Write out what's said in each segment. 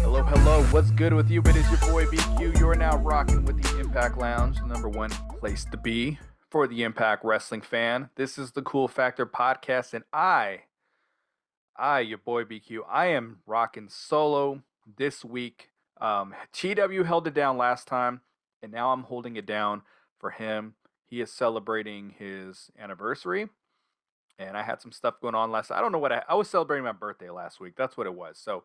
Hello, hello. What's good with you? It is your boy BQ. You are now rocking with the Impact Lounge, the number one place to be for the Impact Wrestling fan. This is the Cool Factor podcast, and your boy BQ, I am rocking solo this week. TW held it down last time, and now I'm holding it down for him. He is celebrating his anniversary, and I had some stuff going on last. I don't know what I was celebrating my birthday last week. That's what it was. So,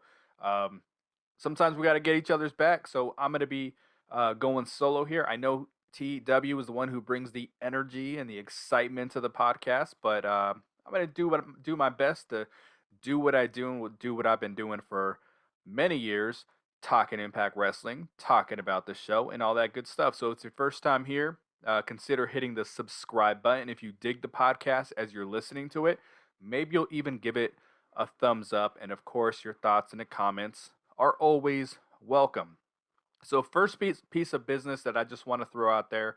sometimes we got to get each other's back. So I'm going to be going solo here. I know TW is the one who brings the energy and the excitement to the podcast, but I'm going to do my best to do what I do and do what I've been doing for many years, talking Impact Wrestling, talking about the show, and all that good stuff. So it's your first time here. Consider hitting the subscribe button if you dig the podcast as you're listening to it. Maybe you'll even give it a thumbs up, and of course, your thoughts in the comments are always welcome. So, first piece of business that I just want to throw out there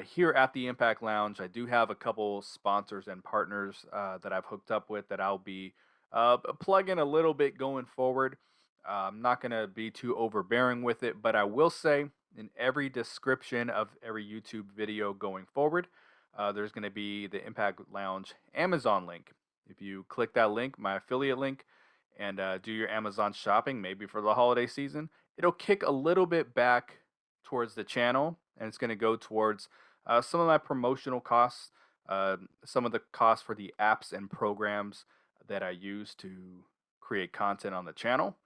here at the Impact Lounge, I do have a couple sponsors and partners that I've hooked up with that I'll be plugging a little bit going forward. I'm not going to be too overbearing with it, but I will say in every description of every YouTube video going forward, there's going to be the Impact Lounge Amazon link. If you click that link, my affiliate link, and do your Amazon shopping, maybe for the holiday season, it'll kick a little bit back towards the channel, and it's going to go towards some of my promotional costs, some of the costs for the apps and programs that I use to create content on the channel,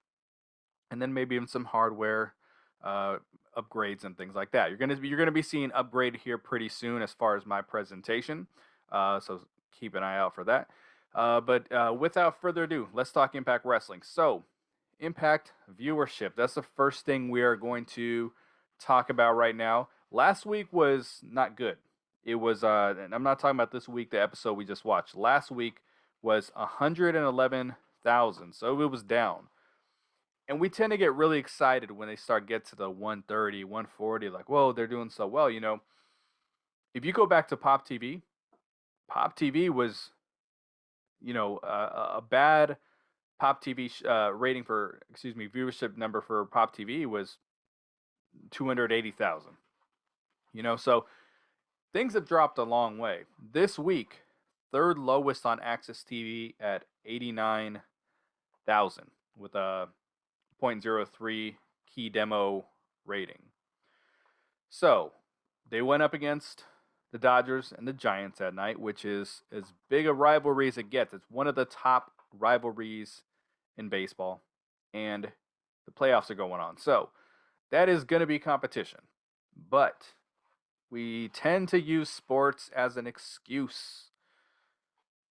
and then maybe even some hardware uh, upgrades and things like that. You're gonna be seeing upgrade here pretty soon as far as my presentation. So keep an eye out for that. But without further ado, let's talk Impact Wrestling. So, Impact viewership. That's the first thing we are going to talk about right now. Last week was not good. It was, and I'm not talking about this week, the episode we just watched. Last week was 111,000, so it was down. And we tend to get really excited when they start get to the 130, 140, like, whoa, they're doing so well. If you go back to Pop TV was a bad Pop TV rating for, viewership number for Pop TV was 280,000. So things have dropped a long way. This week, third lowest on Access TV at 89,000 with a 0.03 key demo rating. So they went up against the Dodgers and the Giants that night, which is as big a rivalry as it gets. It's one of the top rivalries in baseball, and the playoffs are going on. So that is going to be competition. But we tend to use sports as an excuse.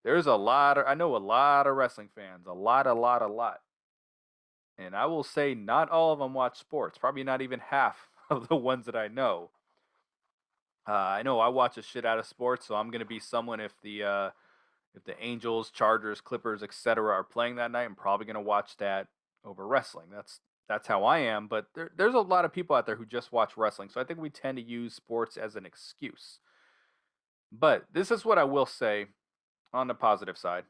I know a lot of wrestling fans, a lot. And I will say not all of them watch sports, probably not even half of the ones that I know. I know I watch a shit out of sports, so I'm gonna be someone if the Angels, Chargers, Clippers, etc. are playing that night. I'm probably gonna watch that over wrestling. That's how I am. But there's a lot of people out there who just watch wrestling, so I think we tend to use sports as an excuse. But this is what I will say on the positive side.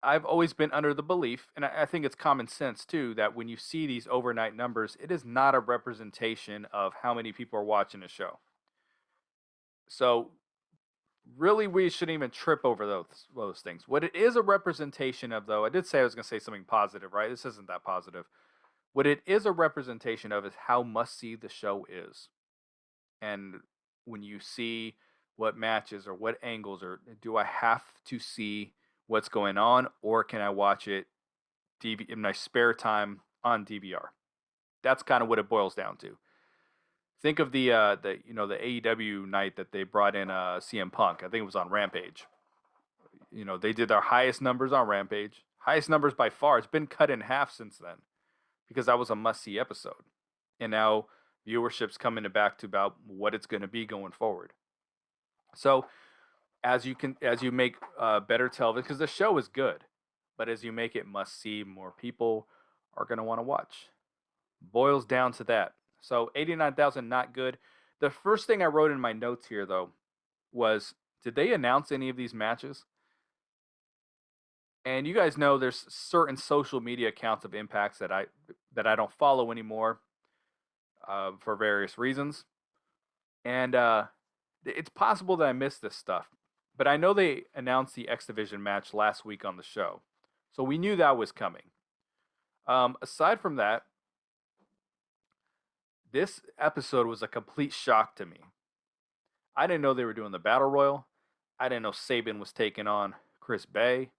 I've always been under the belief, and I think it's common sense too, that when you see these overnight numbers, it is not a representation of how many people are watching a show. So really we shouldn't even trip over those things. What it is a representation of, though, I did say I was going to say something positive, right? This isn't that positive. What it is a representation of is how must see the show is. And when you see what matches or what angles, or do I have to see what's going on, or can I watch it in my spare time on DVR? That's kind of what it boils down to. Think of the AEW night that they brought in CM Punk. I think it was on Rampage. They did their highest numbers on Rampage, highest numbers by far. It's been cut in half since then because that was a must-see episode, and now viewership's coming back to about what it's going to be going forward. So as you make better television, because the show is good, but as you make it must-see, more people are going to want to watch. Boils down to that. So 89,000, not good. The first thing I wrote in my notes here, though, was did they announce any of these matches? And you guys know there's certain social media accounts of Impacts that I don't follow anymore for various reasons, and it's possible that I missed this stuff. But I know they announced the X Division match last week on the show, so we knew that was coming. Aside from that, this episode was a complete shock to me. I didn't know they were doing the Battle Royal. I didn't know Saban was taking on Chris Bay.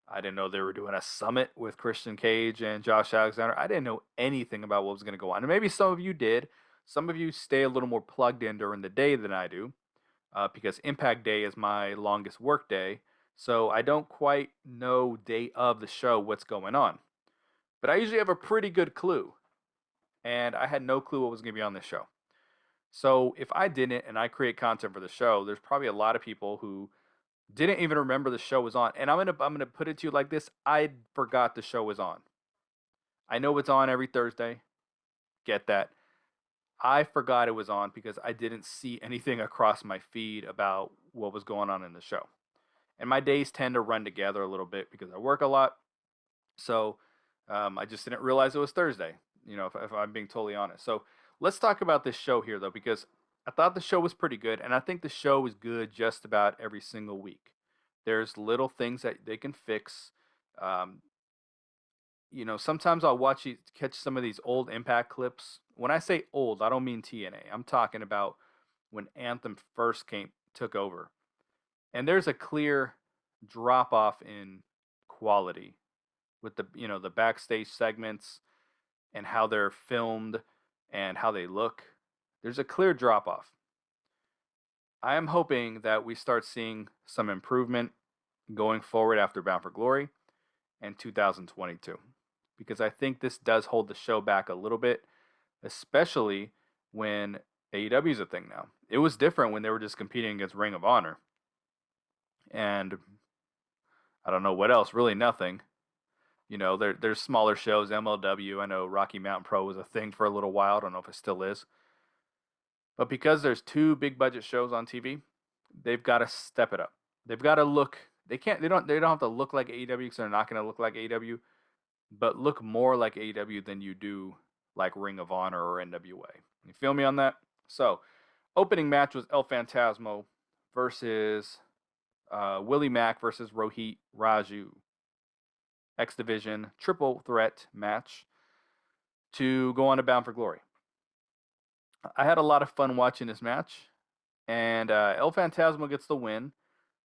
I didn't know they were doing a summit with Christian Cage and Josh Alexander. I didn't know anything about what was going to go on. And maybe some of you did. Some of you stay a little more plugged in during the day than I do because Impact Day is my longest work day. So I don't quite know day of the show what's going on. But I usually have a pretty good clue. And I had no clue what was going to be on this show. So if I didn't and I create content for the show, there's probably a lot of people who didn't even remember the show was on. And I'm gonna put it to you like this: I forgot the show was on. I know it's on every Thursday. Get that? I forgot it was on because I didn't see anything across my feed about what was going on in the show. And my days tend to run together a little bit because I work a lot. So I just didn't realize it was Thursday. If I'm being totally honest. So let's talk about this show here though, because I thought the show was pretty good, and I think the show is good just about every single week. There's little things that they can fix. Um, sometimes I'll catch some of these old Impact clips. When I say old, I don't mean TNA. I'm talking about when Anthem first took over, and there's a clear drop off in quality with the backstage segments and how they're filmed and how they look. There's a clear drop off. I am hoping that we start seeing some improvement going forward after Bound for Glory and 2022, because I think this does hold the show back a little bit, especially when AEW is a thing now. It was different when they were just competing against Ring of Honor, and I don't know what else, really nothing. There's smaller shows, MLW. I know Rocky Mountain Pro was a thing for a little while. I don't know if it still is. But because there's two big budget shows on TV, they've got to step it up. They've got to look. They don't have to look like AEW because they're not going to look like AEW, but look more like AEW than you do like Ring of Honor or NWA. You feel me on that? So, opening match was El Phantasmo versus Willie Mack versus Rohit Raju. X Division triple threat match to go on to Bound for Glory. I had a lot of fun watching this match, and El Phantasmo gets the win.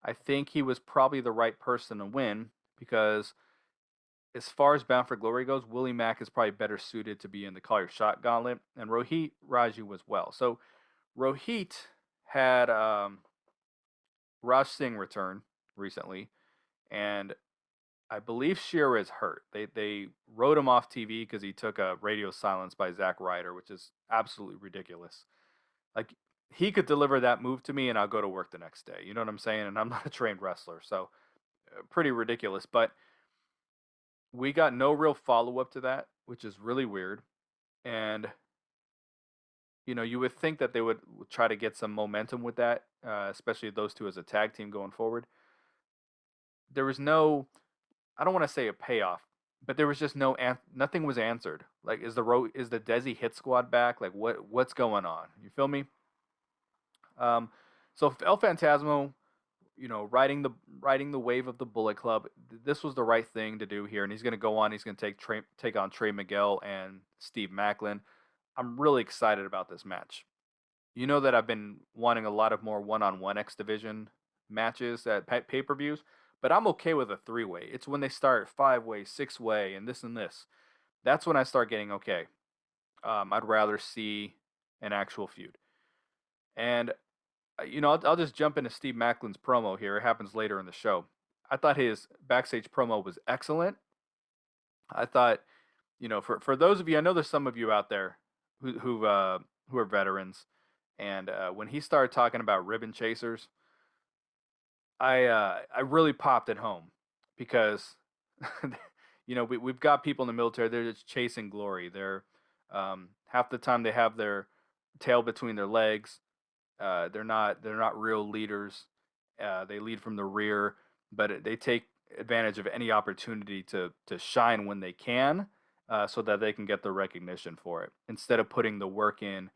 I think he was probably the right person to win because, as far as Bound for Glory goes, Willie Mack is probably better suited to be in the Call Your Shot Gauntlet, and Rohit Raju was well. So Rohit had Raj Singh return recently, and I believe Shearer is hurt. They wrote him off TV because he took a radio silence by Zack Ryder, which is absolutely ridiculous. Like, he could deliver that move to me, and I'll go to work the next day. You know what I'm saying? And I'm not a trained wrestler, so pretty ridiculous. But we got no real follow up to that, which is really weird. And you would think that they would try to get some momentum with that, especially those two as a tag team going forward. There was no, I don't want to say a payoff, but there was just nothing was answered. Like, is the Desi Hit Squad back? Like, what's going on? You feel me? Um, so El Phantasmo, riding the wave of the Bullet Club, this was the right thing to do here, and he's going to go on. He's going to take on Trey Miguel and Steve Macklin. I'm really excited about this match. You know that I've been wanting a lot of more one-on-one X Division matches at pay-per-views, but I'm okay with a three-way. It's when they start five-way, six-way, and this and this. That's when I start getting okay. I'd rather see an actual feud. And I'll just jump into Steve Macklin's promo here. It happens later in the show. I thought his backstage promo was excellent. I thought, for those of you, I know there's some of you out there who are veterans, and when he started talking about ribbon chasers, I really popped at home because we've got people in the military. They're just chasing glory. They're half the time they have tail between their legs. They're not real leaders. They lead from the rear, but they take advantage of any opportunity to shine when they can, so that they can get the recognition for it instead of putting the work in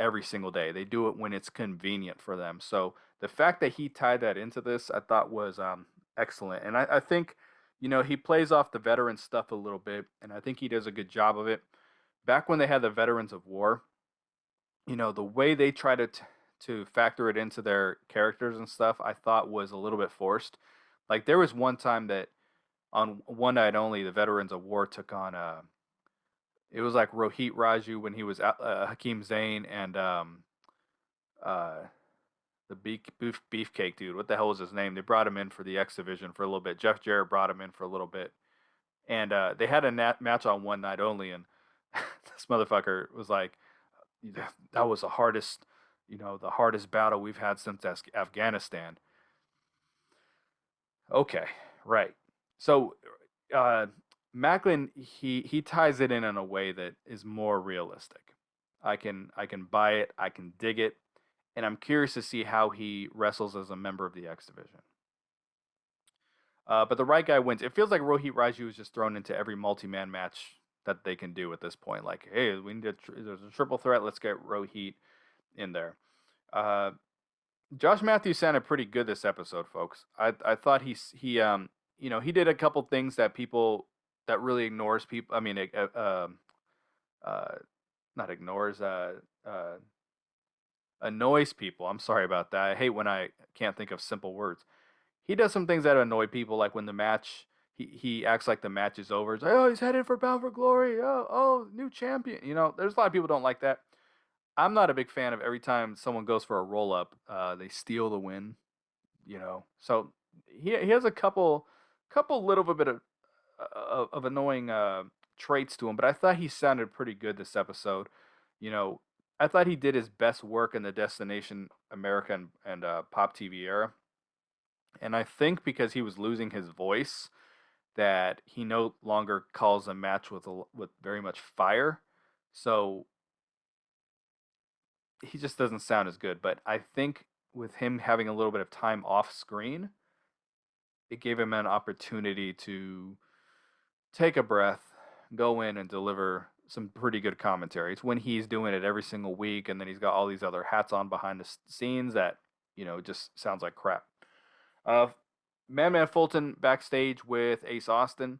every single day. They do it when it's convenient for them. So the fact that he tied that into this, I thought was excellent. And I think, he plays off the veteran stuff a little bit, and I think he does a good job of it. Back when they had the Veterans of War, the way they try to factor it into their characters and stuff, I thought was a little bit forced. Like there was one time that on one night only, the Veterans of War took on it was like Rohit Raju when he was Hakeem Zayn and uh, the beefcake dude. What the hell was his name? They brought him in for the X Division for a little bit. Jeff Jarrett brought him in for a little bit, and they had a match on one night only, and this motherfucker was like, "That was the hardest battle we've had since Afghanistan." Okay, right. So, uh, Macklin he ties it in a way that is more realistic. I can buy it. I can dig it, and I'm curious to see how he wrestles as a member of the X Division. But the right guy wins. It feels like Rohit Raju is just thrown into every multi-man match that they can do at this point. Like, hey, we need there's a triple threat. Let's get Rohit in there. Uh, Josh Matthews sounded pretty good this episode, folks. I thought he did a couple things that people that really ignores people. I mean, uh, not ignores, annoys people. I'm sorry about that. I hate when I can't think of simple words. He does some things that annoy people, like when the match. He acts like the match is over. It's like, oh, he's headed for Bound for Glory. Oh, new champion. There's a lot of people don't like that. I'm not a big fan of every time someone goes for a roll up, they steal the win. So he has a couple little bit of annoying traits to him, but I thought he sounded pretty good this episode. You know, I thought he did his best work in the Destination America and Pop TV era, and I think because he was losing his voice, that he no longer calls a match with very much fire. So he just doesn't sound as good. But I think with him having a little bit of time off screen, it gave him an opportunity to take a breath, go in and deliver some pretty good commentary. It's when he's doing it every single week, and then he's got all these other hats on behind the scenes that just sounds like crap. Uh, Madman Fulton backstage with Ace Austin.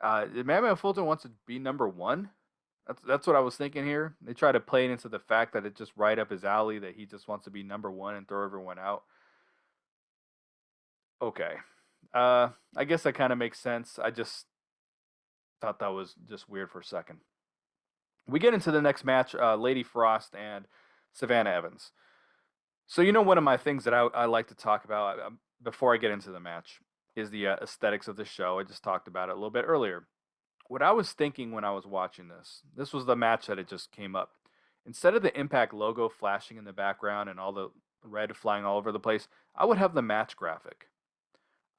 Did Madman Fulton wants to be number one? That's what I was thinking here. They try to play it into the fact that it's just right up his alley that he just wants to be number one and throw everyone out. Okay. I guess that kind of makes sense. I just thought that was just weird for a second. We get into the next match, Lady Frost and Savannah Evans. So one of my things that I like to talk about before I get into the match is the aesthetics of the show. I just talked about it a little bit earlier. What I was thinking when I was watching this was the match that it just came up. Instead of the Impact logo flashing in the background and all the red flying all over the place, I would have the match graphic.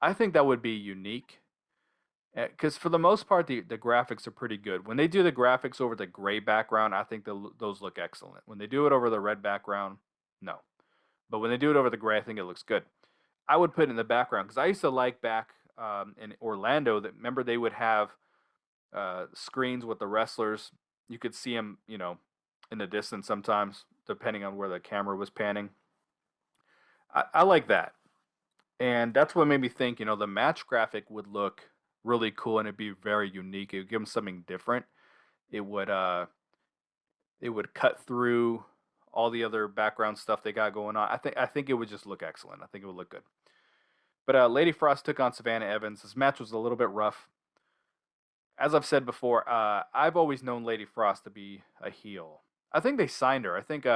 I think that would be unique because for the most part, the graphics are pretty good. When they do the graphics over the gray background, I think those look excellent. When they do it over the red background, no. But when they do it over the gray, I think it looks good. I would put it in the background because I used to like back in Orlando that remember they would have screens with the wrestlers. You could see them, in the distance sometimes, depending on where the camera was panning. I like that. And that's what made me think, the match graphic would look really cool and it'd be very unique. It would give them something different. It would it would cut through all the other background stuff they got going on. I think it would just look excellent. I think it would look good. But Lady Frost took on Savannah Evans. This match was a little bit rough. As I've said before, I've always known Lady Frost to be a heel. I think they signed her. I think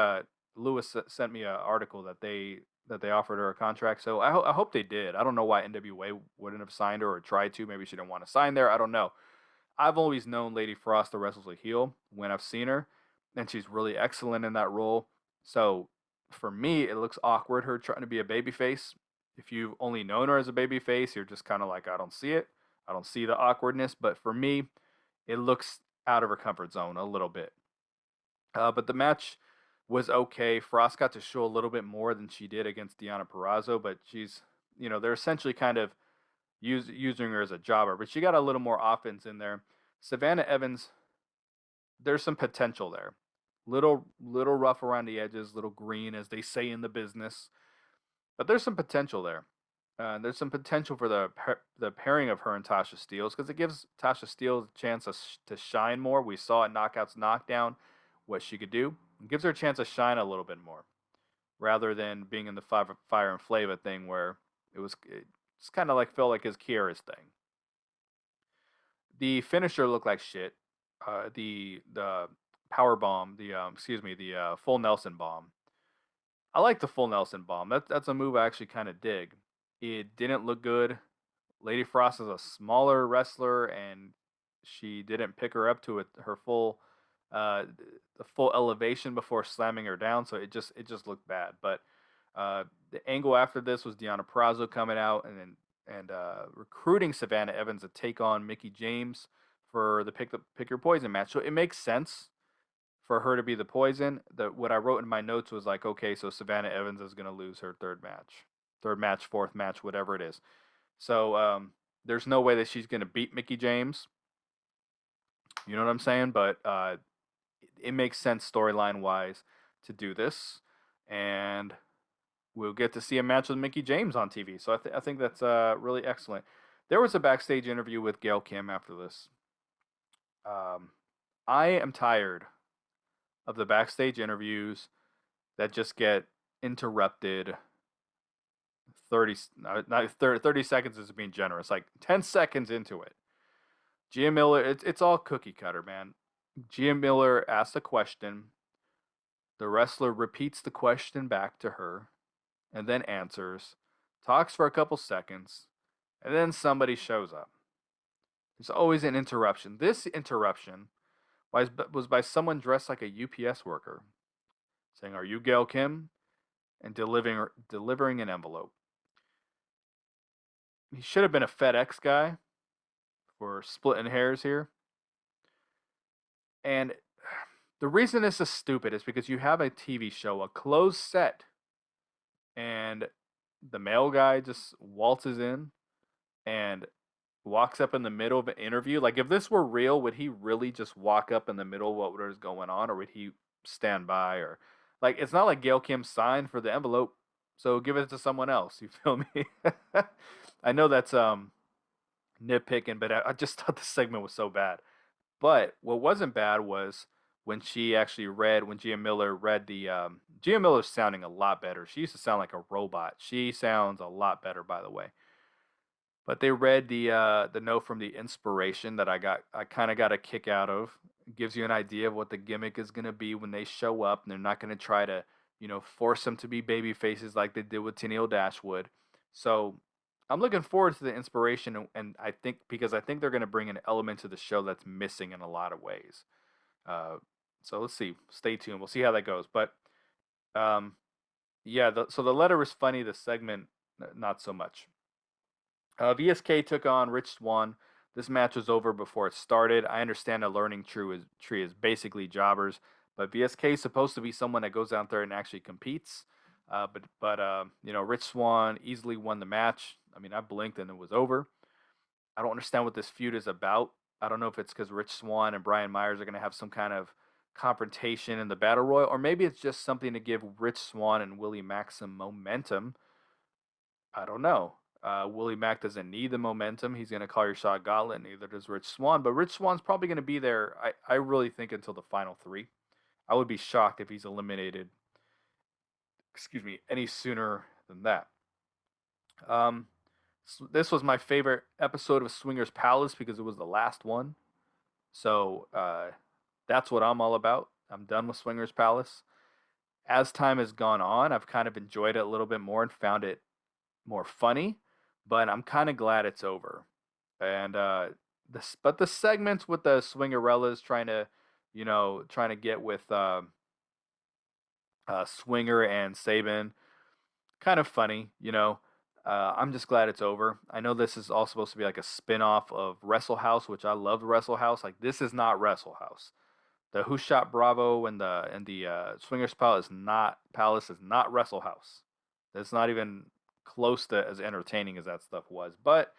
Lewis sent me an article that they offered her a contract. So I hope they did. I don't know why NWA wouldn't have signed her or tried to. Maybe she didn't want to sign there. I don't know. I've always known Lady Frost to wrestle a heel when I've seen her, and she's really excellent in that role. So for me, it looks awkward her trying to be a babyface. If you've only known her as a babyface, you're just kind of like, I don't see it. I don't see the awkwardness. But for me, it looks out of her comfort zone a little bit. But the match was okay. Frost got to show a little bit more than she did against Deonna Purrazzo, but they're essentially kind of using her as a jobber, but she got a little more offense in there. Savannah Evans, there's some potential there. Little rough around the edges, little green, as they say in the business, but there's some potential there. There's some potential for the pairing of her and Tasha Steelz because it gives Tasha Steelz a chance to shine more. We saw at Knockouts Knockdown what she could do. It gives her a chance to shine a little bit more rather than being in the Fire and Flava thing where it's kind of like felt like his Kiera's thing. The finisher looked like shit. The power bomb, the full Nelson bomb. I like the full Nelson bomb. That's a move I actually kind of dig. It didn't look good. Lady Frost is a smaller wrestler, and she didn't pick her up to her full, uh, the full elevation before slamming her down. So it just looked bad. But the angle after this was Deonna Purrazzo coming out and recruiting Savannah Evans to take on Mickie James for the pick your poison match. So it makes sense for her to be the poison. What I wrote in my notes was like, okay, so Savannah Evans is going to lose her third match, fourth match, whatever it is. So there's no way that she's going to beat Mickie James. You know what I'm saying? But it makes sense storyline wise to do this, and we'll get to see a match with Mickie James on TV. So I think that's really excellent. There was a backstage interview with Gail Kim after this. I am tired of the backstage interviews that just get interrupted 30 not 30 seconds is being generous, like 10 seconds into it. Gia Miller, it's all cookie cutter, man. Gia Miller asks a question, the wrestler repeats the question back to her and then answers, talks for a couple seconds, and then somebody shows up. There's always an interruption. This interruption was by someone dressed like a UPS worker, saying, "Are you Gail Kim?" and delivering an envelope. He should have been a FedEx guy for splitting hairs here. And the reason this is stupid is because you have a TV show, a closed set, and the male guy just waltzes in and walks up in the middle of an interview. Like, if this were real, would he really just walk up in the middle of what was going on, or would he stand by? Or, like, it's not like Gail Kim signed for the envelope, so give it to someone else. You feel me? I know that's nitpicking, but I just thought the segment was so bad. But what wasn't bad was when when Gia Miller read Gia Miller's sounding a lot better. She used to sound like a robot. She sounds a lot better, by the way. But they read the note from the inspiration that I kind of got a kick out of. It gives you an idea of what the gimmick is going to be when they show up, and they're not going to try to, force them to be baby faces like they did with Tennille Dashwood. So I'm looking forward to the inspiration, and I think they're going to bring an element to the show that's missing in a lot of ways. Uh, so let's see. Stay tuned. We'll see how that goes. But um, yeah, so the letter was funny. The segment, not so much. VSK took on Rich Swann. This match was over before it started. I understand a learning tree is basically jobbers, but VSK is supposed to be someone that goes out there and actually competes. Rich Swann easily won the match. I mean, I blinked and it was over. I don't understand what this feud is about. I don't know if it's because Rich Swann and Brian Myers are going to have some kind of confrontation in the Battle Royal, or maybe it's just something to give Rich Swann and Willie Mack some momentum. I don't know. Willie Mack doesn't need the momentum. He's going to call your shot gauntlet. Neither does Rich Swann. But Rich Swann's probably going to be there, I really think, until the final three. I would be shocked if he's eliminated, any sooner than that. This was my favorite episode of Swingers Palace because it was the last one. So that's what I'm all about. I'm done with Swingers Palace. As time has gone on, I've kind of enjoyed it a little bit more and found it more funny, but I'm kind of glad it's over. And the segments with the Swingerellas trying to get with Swinger and Sabin, kind of funny. I'm just glad it's over. I know this is all supposed to be like a spin-off of Wrestle House, which I love Wrestle House. Like, this is not Wrestle House. The Who Shot Bravo and the Swingers Palace is not Wrestle House. That's not even close to as entertaining as that stuff was. But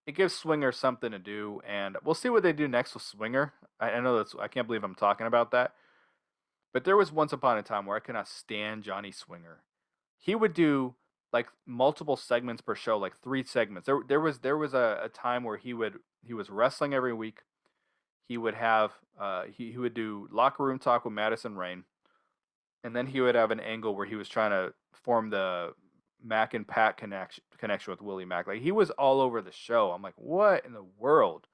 it gives Swinger something to do, and we'll see what they do next with Swinger. I know I can't believe I'm talking about that, but there was once upon a time where I could not stand Johnny Swinger. He would do like multiple segments per show, like 3 segments. There was a time where he was wrestling every week. He would have he would do locker room talk with Madison Rain, and then he would have an angle where he was trying to form the Mac and Pat connection with Willie Mack. Like he was all over the show. I'm like, what in the world?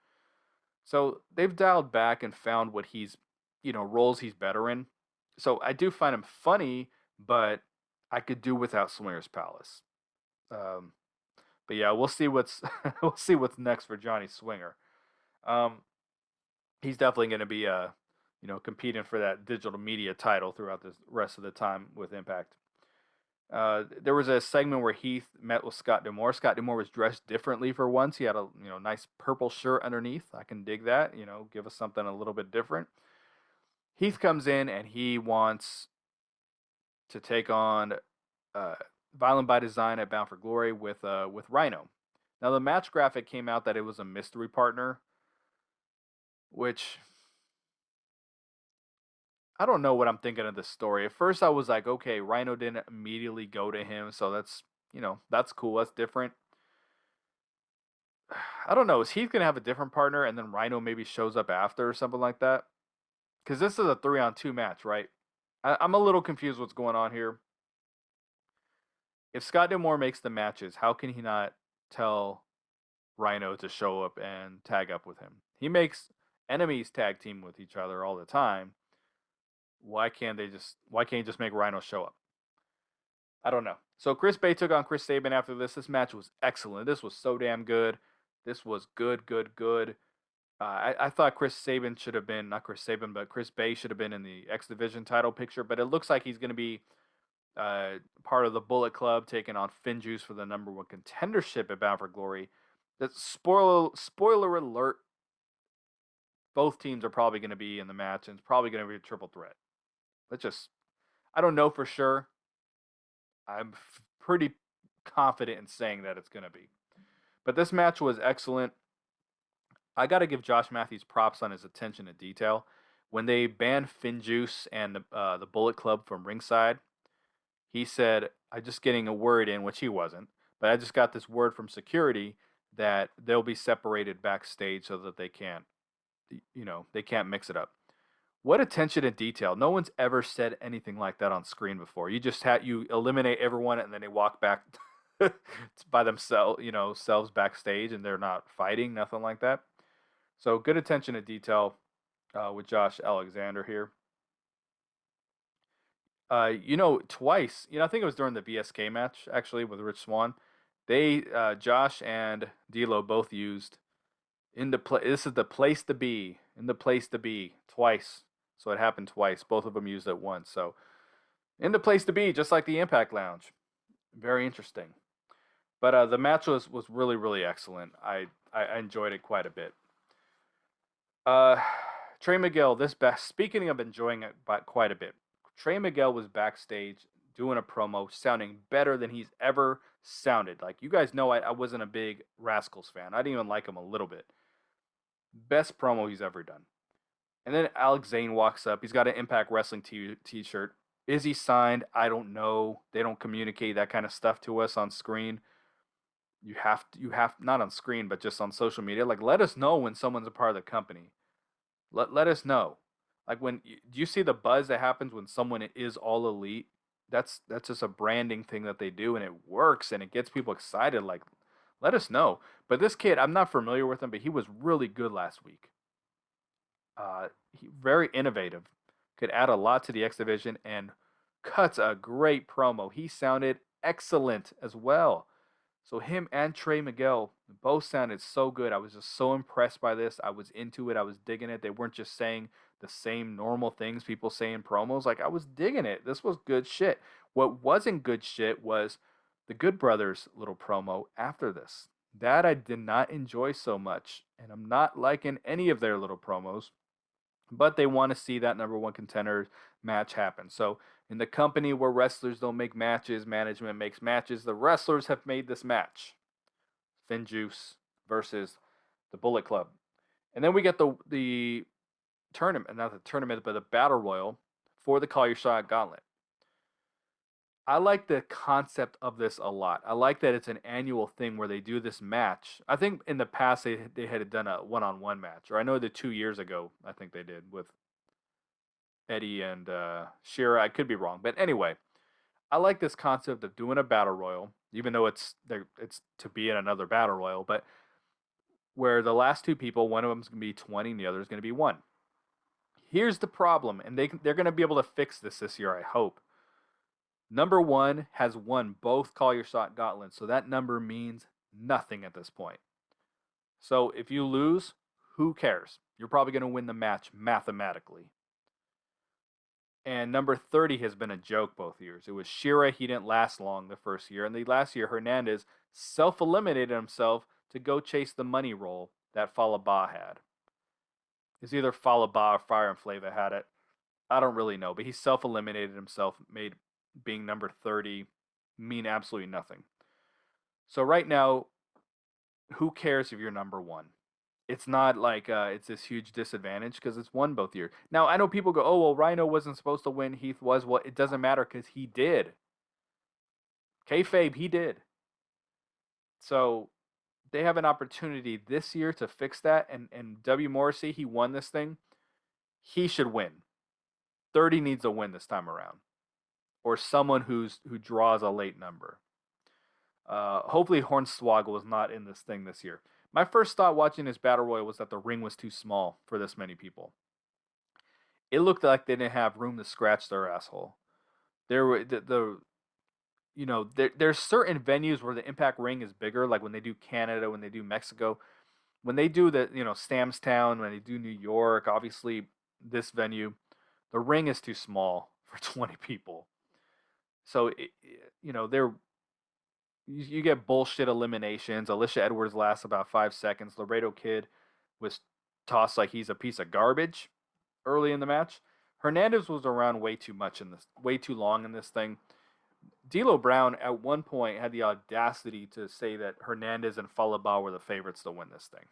So they've dialed back and found what roles he's better in. So I do find him funny, but I could do without Swingers Palace. Um, but yeah, we'll see what's we'll see what's next for Johnny Swinger. Um, he's definitely going to be competing for that digital media title throughout the rest of the time with Impact. There was a segment where Heath met with Scott D'Amore. Scott D'Amore was dressed differently for once. He had a nice purple shirt underneath. I can dig that. Give us something a little bit different. Heath comes in and he wants to take on uh, Violent by Design at Bound for Glory with Rhino. Now the match graphic came out that it was a mystery partner, which I don't know what I'm thinking of this story. At first, I was like, okay, Rhino didn't immediately go to him, so that's cool. That's different. I don't know. Is Heath gonna have a different partner, and then Rhino maybe shows up after or something like that? Because this is a 3-on-2 match, right? I'm a little confused what's going on here. If Scott D'Amore makes the matches, how can he not tell Rhino to show up and tag up with him? He makes enemies tag team with each other all the time. Why can't he just make Rhino show up? I don't know. So Chris Bay took on Chris Sabin after this. This match was excellent. This was so damn good. This was good, good, good. I thought Chris Sabin should have been, not Chris Sabin, but Chris Bay should have been in the X Division title picture. But it looks like he's going to be part of the Bullet Club taking on Finjuice for the number 1 contendership at Bound for Glory. The spoiler alert, both teams are probably going to be in the match, and it's probably going to be a triple threat. I don't know for sure. I'm pretty confident in saying that it's going to be. But this match was excellent. I got to give Josh Matthews props on his attention to detail. When they banned Finjuice and the Bullet Club from ringside, he said, "I'm just getting a word in," which he wasn't, but I just got this word from security that they'll be separated backstage so that they can't mix it up. What attention to detail. No one's ever said anything like that on screen before. You eliminate everyone and then they walk back by themselves, selves backstage, and they're not fighting, nothing like that. So good attention to detail with Josh Alexander here. Twice, I think it was during the VSK match actually with Rich Swann. Josh and D'Lo both used in the play. This is the place to be, in the place to be twice. So it happened twice. Both of them used it once. So in the place to be, just like the Impact Lounge. Very interesting. But the match was really, really excellent. I enjoyed it quite a bit. Uh, Trey Miguel, speaking of enjoying it quite a bit, Trey Miguel was backstage doing a promo, sounding better than he's ever sounded. Like, you guys know, I wasn't a big Rascals fan. I didn't even like him a little bit. Best promo he's ever done. And then Alex Zane walks up. He's got an Impact Wrestling t-shirt. Is he signed? I don't know. They don't communicate that kind of stuff to us on screen. You have not on screen, but just on social media. Like, let us know when someone's a part of the company. Let us know. Like, do you see the buzz that happens when someone is all elite? That's just a branding thing that they do, and it works, and it gets people excited. Like, let us know. But this kid, I'm not familiar with him, but he was really good last week. Very innovative, could add a lot to the X Division, and cuts a great promo. He sounded excellent as well. So him and Trey Miguel both sounded so good. I was just so impressed by this. I was into it. I was digging it. They weren't just saying the same normal things people say in promos. Like, I was digging it. This was good shit. What wasn't good shit was the Good Brothers little promo after this. That I did not enjoy so much. And I'm not liking any of their little promos. but they want to see that number one contender match happen. So in the company where wrestlers don't make matches, management makes matches. The wrestlers have made this match: Finjuice versus the Bullet Club, and then we get the tournament, not the tournament, but the battle royal for the Call Your Shot Gauntlet. I like the concept of this a lot. I like that it's an annual thing where they do this match. I think in the past they had done a one-on-one match, or I know that 2 years ago I think they did with Eddie and Shira. I could be wrong, but anyway, I like this concept of doing a battle royal, even though it's to be in another battle royal, but where the last two people, one of them's gonna be 20, and the other is gonna be one. Here's the problem, and they're gonna be able to fix this year, I hope. Number one has won both Call Your Shot gauntlets, so that number means nothing at this point. So if you lose, who cares? You're probably going to win the match mathematically. And number 30 has been a joke both years. It was Shira, he didn't last long the first year. And the last year, Hernandez self eliminated himself to go chase the money roll that Falaba had. It's either Falaba or Fire and Flava had it. I don't really know, but he self eliminated himself, made being number 30 mean absolutely nothing. So right now, who cares if you're number one? It's not like it's this huge disadvantage because it's won both years. Now I know people go, "Oh well, Rhino wasn't supposed to win. Heath was." Well, it doesn't matter because he did. Kayfabe, he did. So they have an opportunity this year to fix that. And W Morrissey, he won this thing. He should win. 30 needs a win this time around, or someone who draws a late number. Hopefully Hornswoggle is not in this thing this year. My first thought watching this battle royal was that the ring was too small for this many people. It looked like they didn't have room to scratch their asshole. There were there's certain venues where the Impact ring is bigger, like when they do Canada, when they do Mexico, when they do the Stamstown, when they do New York. Obviously, this venue, the ring is too small for 20 people. So they're you get bullshit eliminations. Alicia Edwards lasts about 5 seconds. Laredo Kid was tossed like he's a piece of garbage early in the match. Hernandez was around way too much in this, way too long in this thing. D'Lo Brown at one point had the audacity to say that Hernandez and Falaba were the favorites to win this thing.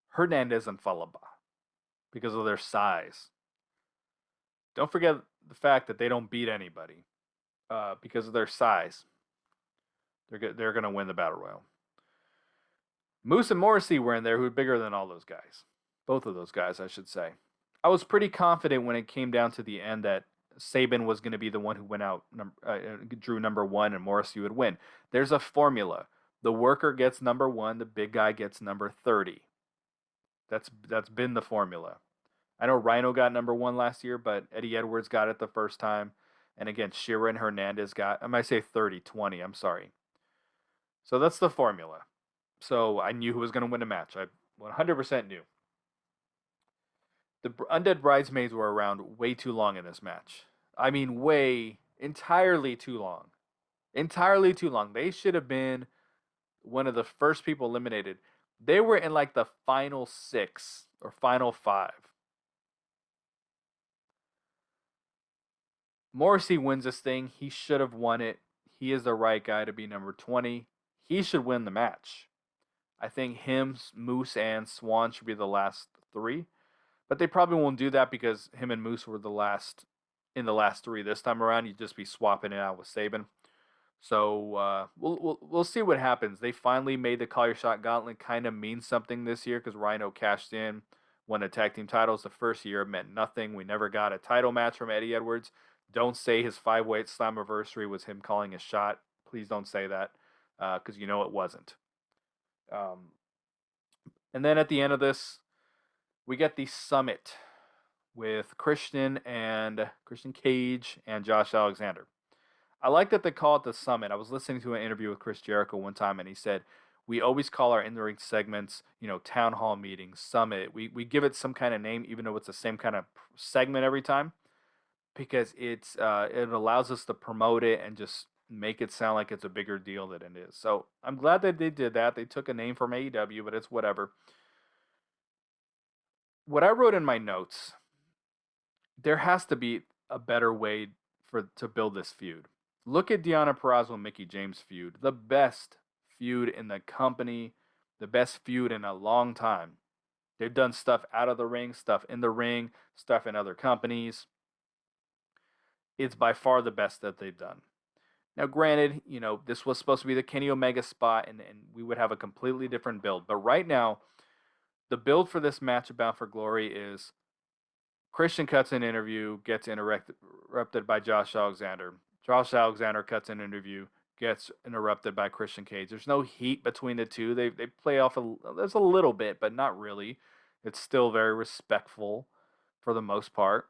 Hernandez and Falaba, because of their size. Don't forget the fact that they don't beat anybody because of their size. They're going to win the Battle Royal. Moose and Morrissey were in there, who were bigger than all those guys. Both of those guys, I should say. I was pretty confident when it came down to the end that Sabin was going to be the one who went out, drew number one, and Morrissey would win. There's a formula. The worker gets number one, the big guy gets number 30. That's been the formula. I know Rhino got number one last year, but Eddie Edwards got it the first time. And again, Shira and Hernandez got, I might say 30, 20, I'm sorry. So that's the formula. So I knew who was going to win the match. I 100% knew. The Undead Bridesmaids were around way too long in this match. I mean, entirely too long. Entirely too long. They should have been one of the first people eliminated. They were in like the final 6 or final 5. Morrissey wins this thing. He should have won it. He is the right guy to be number 20. He should win the match. I think him, Moose, and Swan should be the last 3. But they probably won't do that because him and Moose were the last 3 this time around. You'd just be swapping it out with Sabin. So we'll see what happens. They finally made the Call Your Shot Gauntlet kind of mean something this year because Rhino cashed in, won the tag team titles. The first year it meant nothing. We never got a title match from Eddie Edwards. Don't say his 5-weight Slammiversary was him calling a shot. Please don't say that because you know it wasn't. And then at the end of this, we get the Summit with Christian Cage and Josh Alexander. I like that they call it the Summit. I was listening to an interview with Chris Jericho one time, and he said, we always call our in-the-ring segments, town hall meetings, Summit. We give it some kind of name, even though it's the same kind of segment every time, because it allows us to promote it and just make it sound like it's a bigger deal than it is. So I'm glad that they did that. They took a name from AEW, but it's whatever. what I wrote in my notes, there has to be a better way to build this feud. Look at Deonna Purrazzo and Mickey James feud, the best feud in the company, the best feud in a long time. They've done stuff out of the ring, stuff in the ring, stuff in other companies. It's by far the best that they've done. Now, granted, this was supposed to be the Kenny Omega spot, and we would have a completely different build. But right now, the build for this match of Bound for Glory is Christian cuts an interview, gets interrupted by Josh Alexander. Josh Alexander cuts an interview, gets interrupted by Christian Cage. There's no heat between the two. They play off there's a little bit, but not really. It's still very respectful for the most part.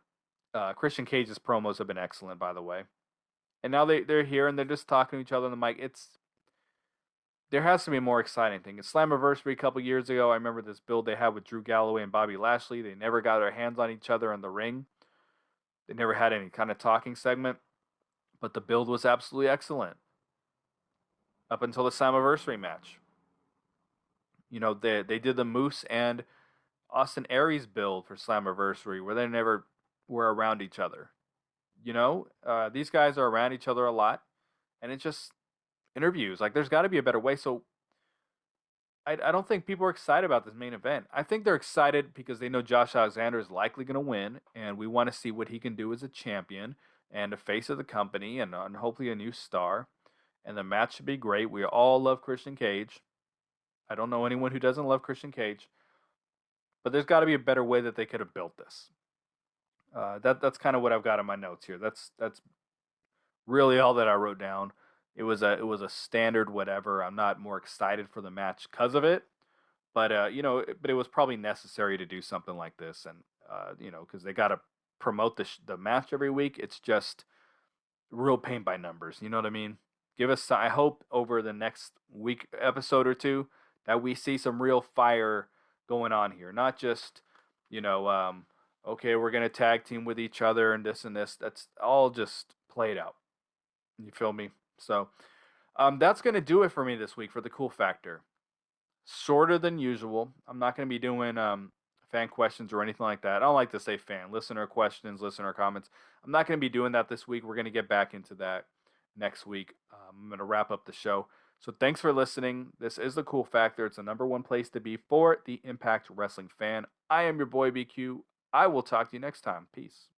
Christian Cage's promos have been excellent, by the way. And now they're here and they're just talking to each other on the mic. There has to be a more exciting thing. At Slammiversary a couple years ago, I remember this build they had with Drew Galloway and Bobby Lashley. They never got their hands on each other in the ring. They never had any kind of talking segment, but the build was absolutely excellent up until the Slammiversary match. They did the Moose and Austin Aries build for Slammiversary where they never were around each other. These guys are around each other a lot, and it's just interviews. Like, there's got to be a better way. So I don't think people are excited about this main event. I think they're excited because they know Josh Alexander is likely going to win, and we want to see what he can do as a champion and a face of the company and hopefully a new star. And the match should be great. We all love Christian Cage. I don't know anyone who doesn't love Christian Cage. But there's got to be a better way that they could have built this. That's kind of what I've got in my notes here. That's really all that I wrote down. It was a standard whatever. I'm not more excited for the match because of it, but but it was probably necessary to do something like this, and because they got to promote the match every week. It's just real paint by numbers. You know what I mean? Give us. I hope over the next week episode or two that we see some real fire going on here, not just okay, we're gonna tag team with each other and this and this. That's all just played out. You feel me? So that's going to do it for me this week for the cool factor. Shorter than usual. I'm not going to be doing fan questions or anything like that. I don't like to say fan. Listener questions, listener comments. I'm not going to be doing that this week. We're going to get back into that next week. I'm going to wrap up the show. So thanks for listening. This is the cool factor. It's the number one place to be for the Impact Wrestling fan. I am your boy BQ. I will talk to you next time. Peace.